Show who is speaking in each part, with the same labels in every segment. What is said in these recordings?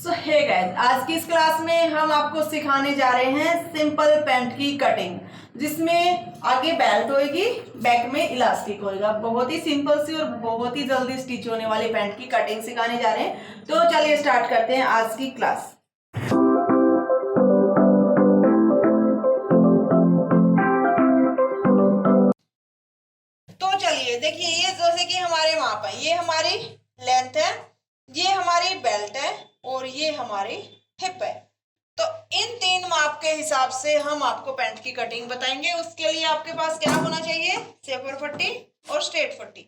Speaker 1: सो hey guys, आज की इस क्लास में हम आपको सिखाने जा रहे हैं सिंपल पैंट की कटिंग, जिसमें आगे बेल्ट होएगी, बैक में इलास्टिक होएगा। बहुत ही सिंपल सी और बहुत ही जल्दी स्टिच होने वाली पैंट की कटिंग सिखाने जा रहे हैं। तो चलिए स्टार्ट करते हैं आज की क्लास। तो चलिए देखिए, ये जैसे कि हमारे माप है, ये हमारी लेंथ है, ये हमारी बेल्ट है और ये हमारी हिप है। तो इन तीन माप के हिसाब से हम आपको पैंट की कटिंग बताएंगे। उसके लिए आपके पास क्या होना चाहिए? सेफर पट्टी और स्ट्रेट पट्टी।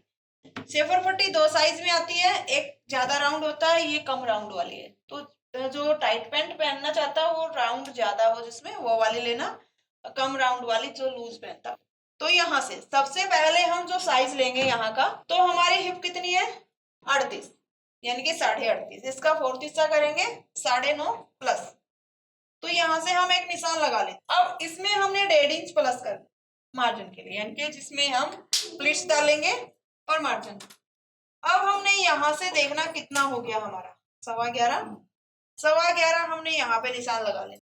Speaker 1: सेफर पट्टी दो साइज में आती है, एक ज्यादा राउंड होता है, ये कम राउंड वाली है। तो जो टाइट पैंट पहनना चाहता है वो राउंड ज्यादा हो जिसमें, वो वाली लेना। कम राउंड वाली जो लूज पहनता है। तो यहाँ से सबसे पहले हम जो साइज लेंगे यहाँ का, तो हमारी हिप कितनी है? 38, यानी कि 38.5। इसका 4 हिस्सा करेंगे 9.5 प्लस। तो यहाँ से हम एक निशान लगा लें। अब इसमें हमने 1.5 इंच प्लस कर मार्जिन के लिए, यानी कि जिसमें हम प्लीट्स डालेंगे और मार्जिन। अब हमने यहाँ से देखना कितना हो गया हमारा, 11.25। 11.25 हमने यहाँ पे निशान लगा लें।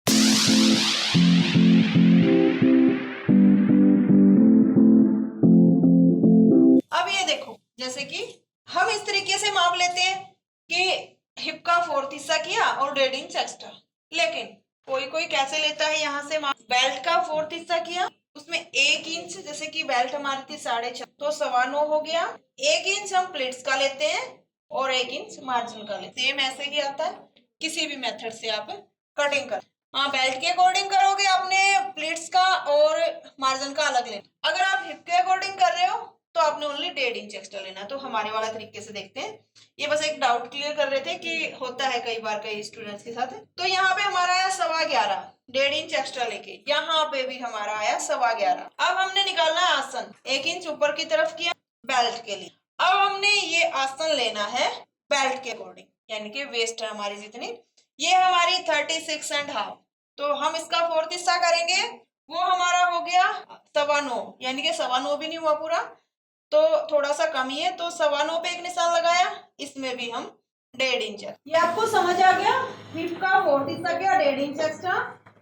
Speaker 1: अब ये देखो, जैसे कि हम इस तरीके से माप लेते हैं कि हिप का 4 हिस्सा किया और 1.5 इंच एक्स्ट्रा। लेकिन कोई कोई कैसे लेता है, यहाँ से माप बेल्ट का 4 हिस्सा किया, उसमें 1 इंच, जैसे कि बेल्ट हमारी थी 6.5, तो 9.25 हो गया। 1 इंच हम प्लेट्स का लेते हैं और 1 इंच मार्जिन का लेते हैं। सेम ऐसे ही आता है, किसी भी मेथड से आप कटिंग कर। हाँ, बेल्ट के अकॉर्डिंग करोगे आपने प्लेट्स का और मार्जिन का अलग लेना। अगर आप हिप के अकॉर्डिंग कर रहे हो तो आपने ओनली 1.5 इंच एक्स्ट्रा लेना है। तो हमारे वाला तरीके से देखते हैं। ये बस एक डाउट क्लियर कर रहे थे कि होता है कई बार कई स्टूडेंट्स के साथ। तो यहाँ पे हमारा आया 11.25, 1.5 इंच एक्स्ट्रा लेके। यहाँ पे भी हमारा आया 11.25। अब हमने निकालना है आसन, 1 इंच ऊपर की तरफ किया बेल्ट के लिए। अब हमने ये आसन लेना है बेल्ट के अकॉर्डिंग, यानी कि वेस्ट है हमारी जितनी, ये हमारी 36.5। तो हम इसका 4 हिस्सा करेंगे, वो हमारा हो गया 9.25, यानी कि 9.25 भी नहीं हुआ पूरा, तो थोड़ा सा कम ही है। तो 9.25 पे एक निशान लगाया, इसमें भी हम 1.5 इंच। ये आपको समझ आ गया? हिप का 4 हिस्सा किया, 1.5 इंच एक्स्ट्रा।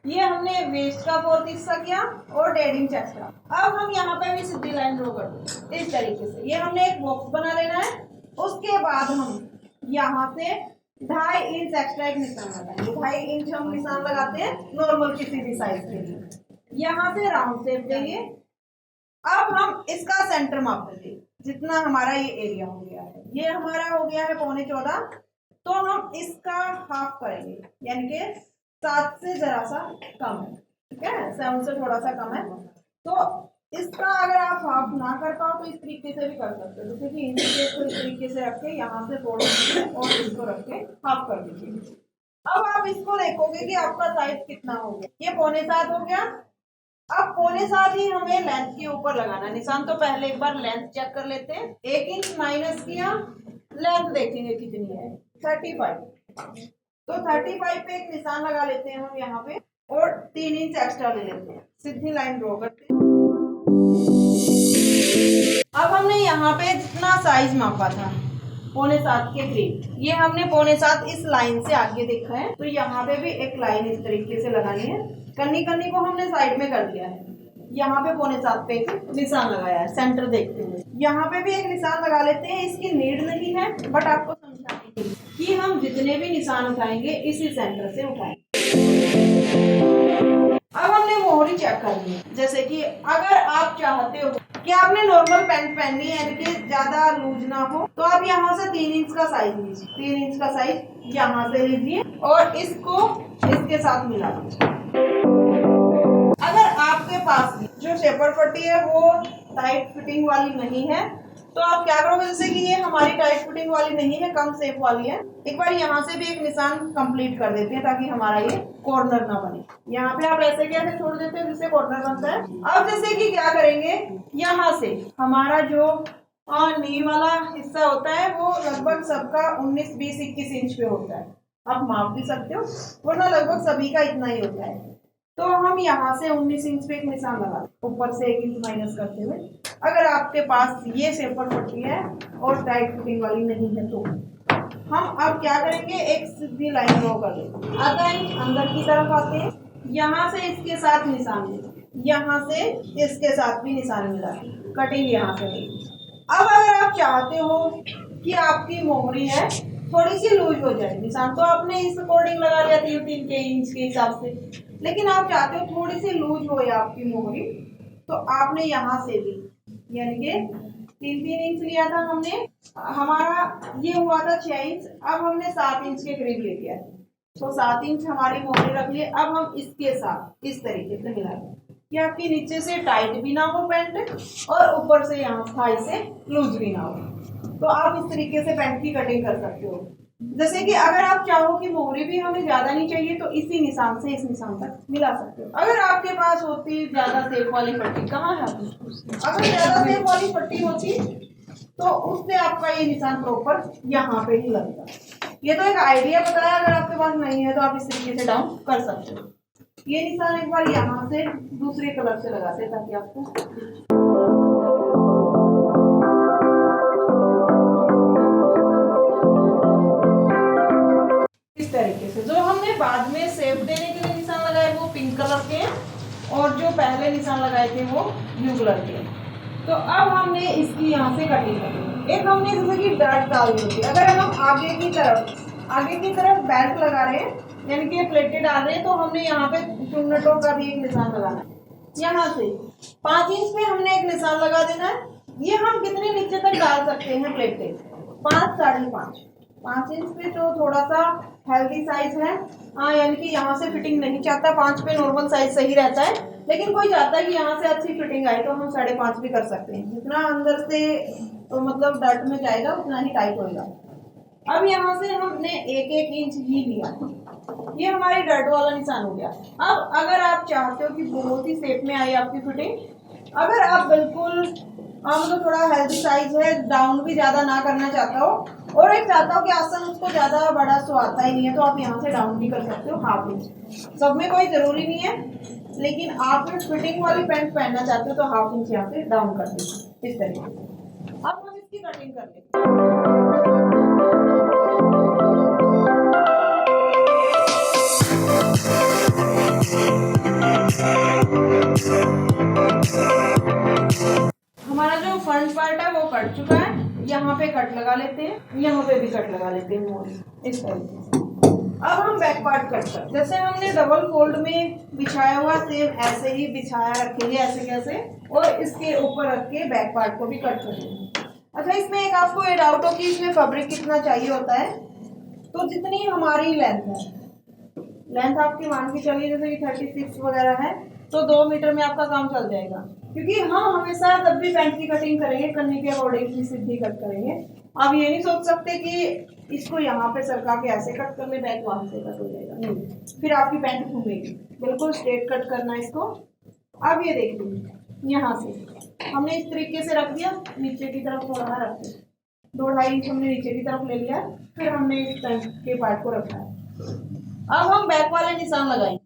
Speaker 1: ये हमने वेस्ट का 4 हिस्सा किया और 1.5 इंच एक्स्ट्रा। अब हम यहाँ पे भी सीधी लाइन ड्रॉ कर दें इस तरीके से। ये हमने एक बॉक्स बना लेना है। उसके बाद हम यहाँ से 2.5 इंच एक्स्ट्रा एक निशान लगाएंगे। 2.5 इंच हम निशान लगाते हैं नॉर्मल किसी भी साइज के लिए। यहाँ से राउंड शेप देंगे। अब हम इसका सेंटर माप देंगे, जितना हमारा ये एरिया हो गया है, ये हमारा हो गया है 14.25। तो हम इसका हाफ करेंगे, यानी कि 7 से जरा सा कम है, ठीक है, 7 से थोड़ा सा कम है। तो इसका अगर आप हाफ ना कर पाओ तो इस तरीके से भी कर सकते हो, जैसे कि इनको इस तरीके से रख के यहाँ से तोड़ दीजिए और इसको रख के हाफ कर दीजिए। अब आप इसको देखोगे कि आपका साइज कितना हो गया। ये 6.25 हो गया। अब 6.25 ही हमें लेंथ के ऊपर लगाना निशान। तो पहले एक बार लेंथ चेक कर लेते हैं। 1 इंच माइनस किया, लेंथ देखेंगे कितनी है, 35। तो 35 पे एक निशान लगा लेते हैं हम यहाँ पे और 3 इंच एक्स्ट्रा ले लेते हैं, सीधी लाइन ड्रॉ करते हैं। अब हमने यहाँ पे जितना साइज मापा था 6.25 के करीब, ये हमने 6.25 इस लाइन से आगे देखा है। तो यहाँ पे भी एक लाइन इस तरीके से लगानी है। कन्नी कन्नी को हमने साइड में कर दिया है। यहाँ पे 6.25 पे निशान लगाया है, सेंटर देखते हुए। यहाँ पे भी एक निशान लगा लेते हैं। इसकी नीड नहीं है, बट आपको समझाने के लिए कि हम जितने भी निशान उठाएंगे इसी सेंटर से उठाएंगे। अब हमने मोहरी चेक करनी है। जैसे कि अगर आप चाहते हो कि आपने नॉर्मल पैंट पहननी है, यानी कि ज्यादा लूज ना हो, तो आप यहाँ से 3 इंच का साइज लीजिए। 3 इंच का साइज यहाँ से लीजिए और इसको इसके साथ मिला दीजिए। अगर आपके पास जो शेपर पट्टी है वो टाइट फिटिंग वाली नहीं है, तो आप क्या करोगे, जैसे कि ये हमारी टाइट फिटिंग वाली नहीं है, कम शेप वाली है, एक बार यहाँ से भी एक निशान कंप्लीट कर देते हैं ताकि हमारा ये कॉर्नर ना बने। यहाँ पे आप ऐसे कैसे छोड़ देते हैं जिससे कॉर्नर बनता है। अब जैसे कि क्या करेंगे, यहाँ से हमारा जो नी वाला हिस्सा होता है वो लगभग सबका 19, 20, 21 इंच पे होता है। आप माप भी सकते हो, वरना लगभग सभी का इतना ही होता है। तो हम यहाँ से 19 इंच पे एक निशान लगा, ऊपर से 1 इंच माइनस करते हुए। अगर आपके पास ये शेपर पट्टी है और टाइट फिटिंग वाली नहीं है तो हम अब क्या करेंगे, एक सीधी लाइन ड्रॉ कर लेंगे। आधा इंच अंदर की तरफ आते हैं, यहाँ से इसके साथ निशान मिला, यहाँ से इसके साथ भी निशान मिला, कटिंग यहाँ से मिली। अब अगर आप चाहते हो कि आपकी मोहरी है थोड़ी सी लूज हो जाए, निशान तो आपने इस अकॉर्डिंग लगा लिया 3 के इंच के हिसाब से, लेकिन आप चाहते हो थोड़ी सी लूज हो या आपकी मोहरी, तो आपने यहाँ से भी यानी कि 3 इंच लिया था हमने, हमारा ये हुआ था 6 इंच, अब हमने 7 इंच के करीब ले लिया, तो 7 इंच हमारी मोहरी रख लिए। अब हम इसके साथ इस तरीके से मिलाएंगे कि आपकी नीचे से टाइट भी ना हो पैंट और ऊपर से यहाँ थाई से लूज भी ना हो। तो आप इस तरीके से पैंट की कटिंग कर सकते हो। जैसे कि अगर आप चाहो कि मोहरी भी हमें ज्यादा नहीं चाहिए तो इसी निशान से इस निशान तक मिला सकते हो। अगर आपके पास होती ज्यादा सेप वाली पट्टी, कहाँ है आपकी, अगर ज्यादा सेप वाली पट्टी होती तो उससे आपका ये निशान प्रॉपर यहाँ पे ही लगता। ये तो एक आइडिया बताया, अगर आपके पास नहीं है तो आप इस तरीके से डाउन कर सकते हो। ये निशान एक बार यहाँ से दूसरे कलर से लगाते ताकि आपको इस तरीके से। जो हमने बाद में शेप देने के लिए निशान लगाए वो पिंक कलर के, और जो पहले निशान लगाए थे वो ब्लू कलर के। तो अब हमने इसकी यहाँ से कटिंग करनी। एक हमने जैसे कि डर्ट डाली होती है, अगर हम आगे की तरफ बेल्ट लगा रहे हैं यानी कि प्लेटें डाल रहे हैं, तो हमने यहाँ पे चुन्नटों का भी एक निशान लगाना है। यहाँ से 5 इंच पे हमने एक निशान लगा देना है। ये हम कितने नीचे तक डाल सकते हैं प्लेटें, 5, 5.5, 5 इंच पे जो थोड़ा सा हेल्दी साइज है, हाँ यानी कि यहाँ से फिटिंग नहीं चाहता, 5 पे नॉर्मल साइज सही रहता है, लेकिन कोई चाहता है कि यहाँ से अच्छी फिटिंग आए तो हम 5.5 भी कर सकते हैं। जितना अंदर से तो मतलब डर्ट में जाएगा उतना ही टाइट होएगा। अब यहाँ से हमने 1 इंच ही लिया, ये हमारी डर्ट वाला निशान हो गया। अब अगर आप चाहते हो कि बहुत ही शेप में आए आपकी फिटिंग, अगर आप बिल्कुल मतलब थोड़ा हेल्दी साइज है, डाउन भी ज्यादा ना करना चाहता हो और एक चाहता हो कि आसन उसको ज्यादा बड़ा सो आता ही नहीं है, तो आप यहाँ से डाउन भी कर सकते हो 1/2 इंच। सब में कोई जरूरी नहीं है, लेकिन आप फिटिंग वाली पैंट पहनना चाहते हो तो 1/2 इंच यहाँ से डाउन कर दीजिए इस तरीके से। अब हम इसकी कटिंग कर लेते हैं। हमारा जो फ्रंट पार्ट है वो कट चुका है, यहाँ पे कट लगा लेते हैं, यहाँ पे भी कट लगा लेते हैं इस तरीके से। अब हम बैक पार्ट कट कर, जैसे हमने डबल फोल्ड में बिछाया हुआ सेम ऐसे ही बिछाया रखेंगे, ऐसे कैसे, और इसके ऊपर रख के बैक पार्ट को भी कट करेंगे। अच्छा, इसमें एक आपको ये डाउट हो कि इसमें फैब्रिक कितना चाहिए होता है, तो जितनी हमारी लेंथ है, लेंथ आपकी मान के चलिए जैसे कि 36 वगैरह है, तो 2 मीटर में आपका काम चल जाएगा, क्योंकि हम हमेशा जब भी पैंट की कटिंग करेंगे कन्नी के अकॉर्डिंग ही सीधी कट करेंगे। आप ये नहीं सोच सकते कि इसको यहाँ पे सरका के ऐसे कट कर ले, बैक वहां से कट हो जाएगा, नहीं, फिर आपकी पैंट घूमेगी। बिल्कुल स्ट्रेट कट करना है इसको। अब ये देख लीजिए, यहाँ से हमने इस तरीके से रख दिया, नीचे की तरफ थोड़ा रख दिया, 2-2.5 इंच हमने नीचे की तरफ ले लिया, फिर हमने इस पैंट के पार्ट को रखा है। अब हम बैक वाले निशान लगाएंगे।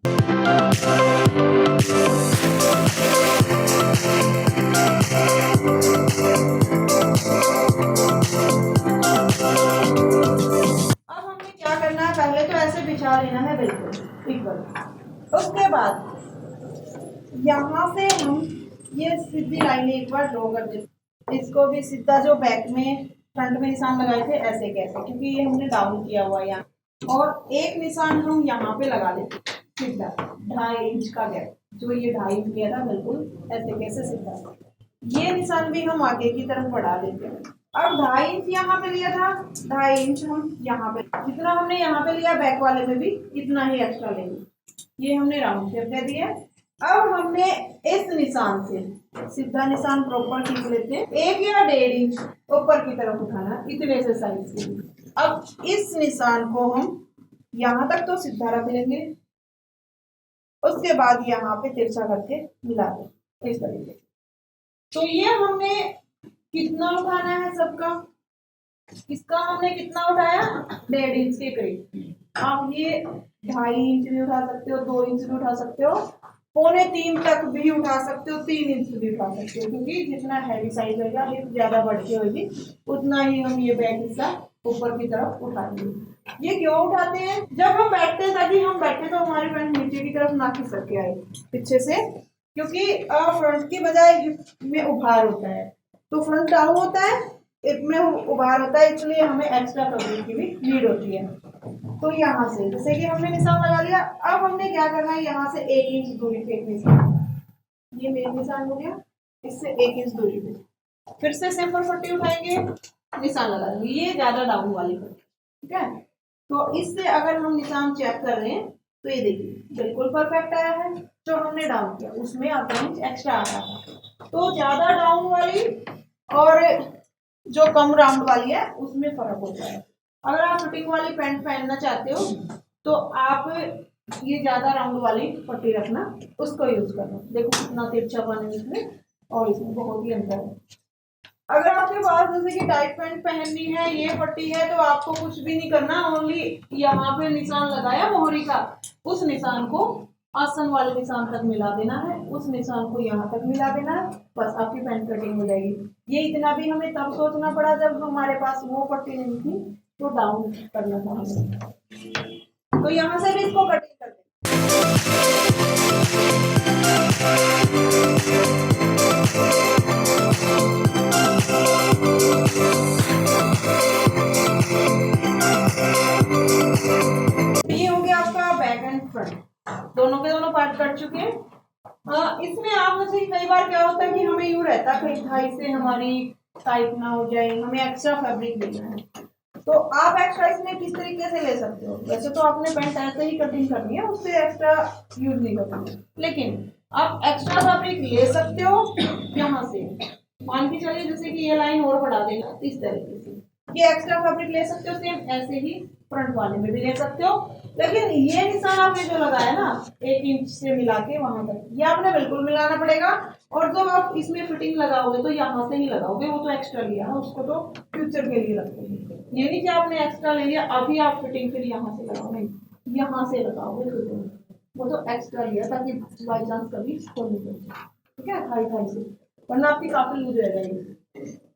Speaker 1: अब हमें क्या करना है, पहले तो ऐसे बिछा लेना है बिल्कुल इक्वल। उसके बाद यहाँ से हम ये सीधी लाइन एक बार ड्रॉ कर देते, इसको भी सीधा जो बैक में फ्रंट में निशान लगाए थे ऐसे कैसे, क्योंकि ये हमने डाउन किया हुआ है यहाँ, और एक निशान हम यहाँ पे लगा देते सीधा 2.5 इंच का गैप, जो ये 2.5 इंच किया था बिल्कुल ऐसे कैसे सीधा, ये निशान भी हम आगे की तरफ बढ़ा देते हैं। अब 2.5 इंच यहाँ पे लिया था, 2.5 इंच हम यहाँ पे, जितना हमने यहाँ पे लिया बैक वाले में भी इतना ही एक्स्ट्रा लेंगे, ये हमने राउंड शेप दे दिया। अब हमने इस निशान से सीधा निशान प्रॉपर खींच लेते हैं, 1 या 1.5 इंच ऊपर की तरफ उठाना इतने से साइज के लिए। अब इस निशान को हम यहाँ तक तो सीधा रख लेंगे, उसके बाद यहाँ पे तिरछा करके मिला दें इस तरीके से। तो ये हमने कितना उठाना है सबका, इसका हमने कितना उठाया, 1.5 इंच के करीब। आप ये 2.5 इंच भी उठा सकते हो, 2 इंच भी उठा सकते हो, 2.25 तक भी उठा सकते हो, 3 इंच भी उठा सकते हो, क्योंकि जितना हैवी साइज होगा हिप ज्यादा बढ़ के होगी उतना ही हम ये बैक हिस्सा ऊपर की तरफ उठाएंगे। ये क्यों उठाते हैं? जब हम बैठते हैं ताकि हम बैठे तो हमारी पैंट नीचे की तरफ ना खिसक के आए पीछे से, क्योंकि फ्रंट की बजाय में उभार होता है, तो फ्रंट डाउन होता है, इसमें उभार होता है, इसलिए हमें एक्स्ट्रा कवरिंग की भी नीड होती है। तो यहाँ से जैसे कि हमने निशान लगा लिया, अब हमने क्या करना है, यहाँ से 1 इंच दूरी पे एक निशान, ये मेन निशान हो गया, इससे 1 इंच दूरी पे फिर से सिंपल पट्टी उठाएंगे, निशान लगा देंगे, ये ज्यादा डाउन वाली पट्टी, ठीक है। तो इससे अगर हम निशान चेक कर रहे हैं तो ये देखिए बिल्कुल परफेक्ट आया है। जो हमने डाउन किया उसमें अब इंच एक्स्ट्रा आ रहा था, तो ज्यादा डाउन वाली और जो कम राउंड वाली है उसमें फर्क होता है। अगर आप फिटिंग वाली पैंट पहनना चाहते हो तो आप ये ज्यादा राउंड वाली पट्टी रखना, उसको यूज करना। देखो कितना तिरछापन है इसमें और इसमें बहुत ही अंतर है। अगर आपके पास जैसे कि टाइट पैंट पहननी है, ये पट्टी है, तो आपको कुछ भी नहीं करना, ओनली यहाँ पे निशान लगाया मोहरी का, उस निशान को आसन वाले निशान तक मिला देना है, उस निशान को यहाँ तक मिला देना है, बस आपकी पैंट कटिंग हो जाएगी। ये इतना भी हमें तब सोचना पड़ा जब हमारे पास वो पट्टी नहीं थी, तो डाउन करना था हमें। तो यहाँ से भी इसको कटिंग कर दें। ये हो गया आपका बैक एंड फ्रंट, दोनों के दोनों पार्ट कट चुके हैं। इसमें आप जैसे कई बार क्या होता है कि हमें यूं रहता है कहीं ढाई से हमारी टाइट ना हो जाए, हमें एक्स्ट्रा फैब्रिक लेना है, तो आप एक्स्ट्रा इसमें किस तरीके से ले सकते हो। वैसे तो आपने पैंट ऐसे ही कटिंग करनी है, उससे एक्स्ट्रा यूज नहीं करना, लेकिन आप एक्स्ट्रा फैब्रिक ले सकते हो। यहाँ से मान के चलिए जैसे कि ये लाइन और बढ़ा देना, इस तरीके से ये एक्स्ट्रा फैब्रिक ले सकते हो। सेम ऐसे ही फ्रंट वाले में भी ले सकते हो, लेकिन ये निशान आपने जो लगाया ना 1 इंच से मिला के वहां तक, ये आपने बिल्कुल मिलाना पड़ेगा। और जब आप इसमें फिटिंग लगाओगे तो यहाँ से ही लगाओगे, वो तो एक्स्ट्रा लिया है, उसको तो फ्यूचर के लिए रखते हैं। ये नहीं कि आपने एक्स्ट्रा ले लिया अभी आप फिटिंग फिर यहाँ से लगाओ, नहीं, यहाँ से लगाओगे फिटिंग, वो तो एक्स्ट्रा लिया ताकि बाई चांस कभी खोल नहीं पड़े, ठीक है, हाई से, वरना आपकी काफी लूज रह जाएगी।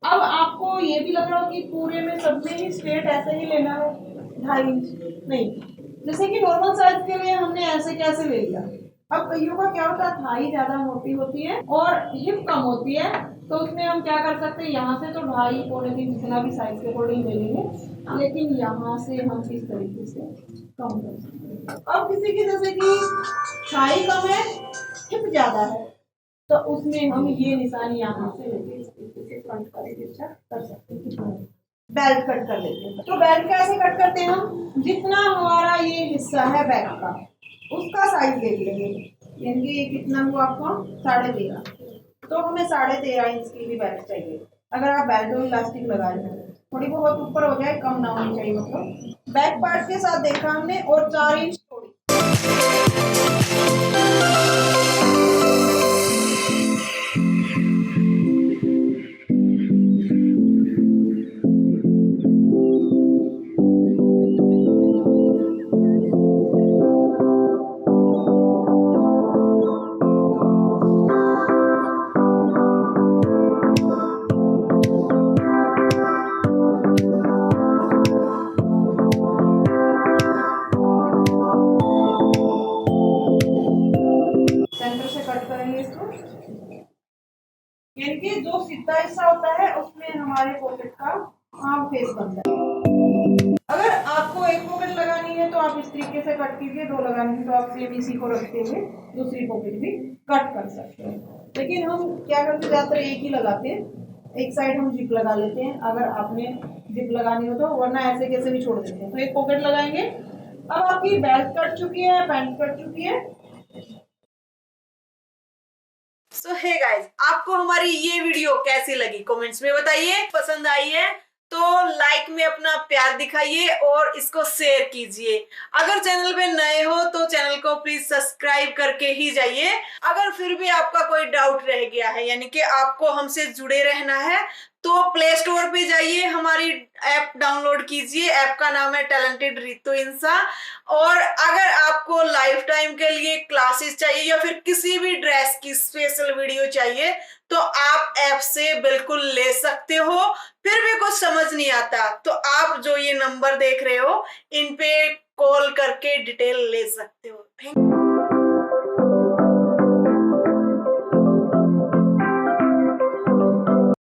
Speaker 1: अब आपको ये भी लग रहा हो कि पूरे में सब में ही स्ट्रेट ऐसे ही लेना है 2.5 इंच, नहीं, जैसे कि नॉर्मल साइज के लिए हमने ऐसे कैसे ले लिया। अब कईयों का क्या होता है, थाई ज्यादा मोटी होती है और हिप कम होती है, तो उसमें हम क्या कर सकते हैं, यहाँ से तो 2.5 पौने 3 जितना भी साइज के अकॉर्डिंग ले लेंगे, लेकिन यहाँ से हम इस तरीके से कम कर सकते हैं। अब किसी की जैसे कि थाई कम है, हिप ज्यादा है, तो उसमें हम ये निशान यहाँ से लेके इस तरीके से फ्रंट का तिरछा कर सकते हैं। बेल्ट कट कर लेते हैं, तो बेल्ट कैसे कट करते हैं हम, जितना हमारा ये हिस्सा है बैक का उसका साइज देख लेंगे, यानी कि ये कितना हुआ आपको 13.5, तो हमें 13.5 इंच की भी बेल्ट चाहिए। अगर आप बेल्ट और इलास्टिक लगा रहे हैं, थोड़ी बहुत ऊपर हो जाए, कम ना होनी चाहिए, मतलब बैक पार्ट के साथ देखा हमने, और 4 इंच थोड़ी। यानी कि जो सीधा हिस्सा होता है उसमें हमारे पॉकेट का आम फेस बनता है। अगर आपको एक पॉकेट लगानी है तो आप इस तरीके से कट कीजिए, 2 लगानी है तो आप सेम इसी को रखते हुए दूसरी पॉकेट भी कट कर सकते हैं। लेकिन हम क्या करते हैं, ज्यादातर एक ही लगाते हैं, एक साइड हम जिप लगा लेते हैं अगर आपने जिप लगानी हो तो, वरना ऐसे कैसे भी छोड़ देते हैं। तो एक पॉकेट लगाएंगे। अब आपकी बेल्ट कट चुकी है, पैंट कट चुकी है। सो हे गाइस, आपको हमारी ये वीडियो कैसी लगी कमेंट्स में बताइए। पसंद आई है तो लाइक में अपना प्यार दिखाइए और इसको शेयर कीजिए। अगर चैनल पे नए हो तो चैनल को
Speaker 2: को प्लीज सब्सक्राइब करके ही जाइए। अगर फिर भी आपका कोई डाउट रह गया है, यानी कि आपको हमसे जुड़े रहना है, तो प्ले स्टोर पे जाइए, हमारी ऐप डाउनलोड कीजिए। ऐप का नाम है टैलेंटेड रितु इंसा। और अगर आपको लाइफ टाइम के लिए क्लासेस चाहिए या फिर किसी भी ड्रेस की स्पेशल वीडियो चाहिए, तो आप ऐप से बिल्कुल ले सकते हो। फिर भी कुछ समझ नहीं आता तो आप जो ये नंबर देख रहे हो, इन पे कॉल करके डिटेल ले सकते हो। Thank you.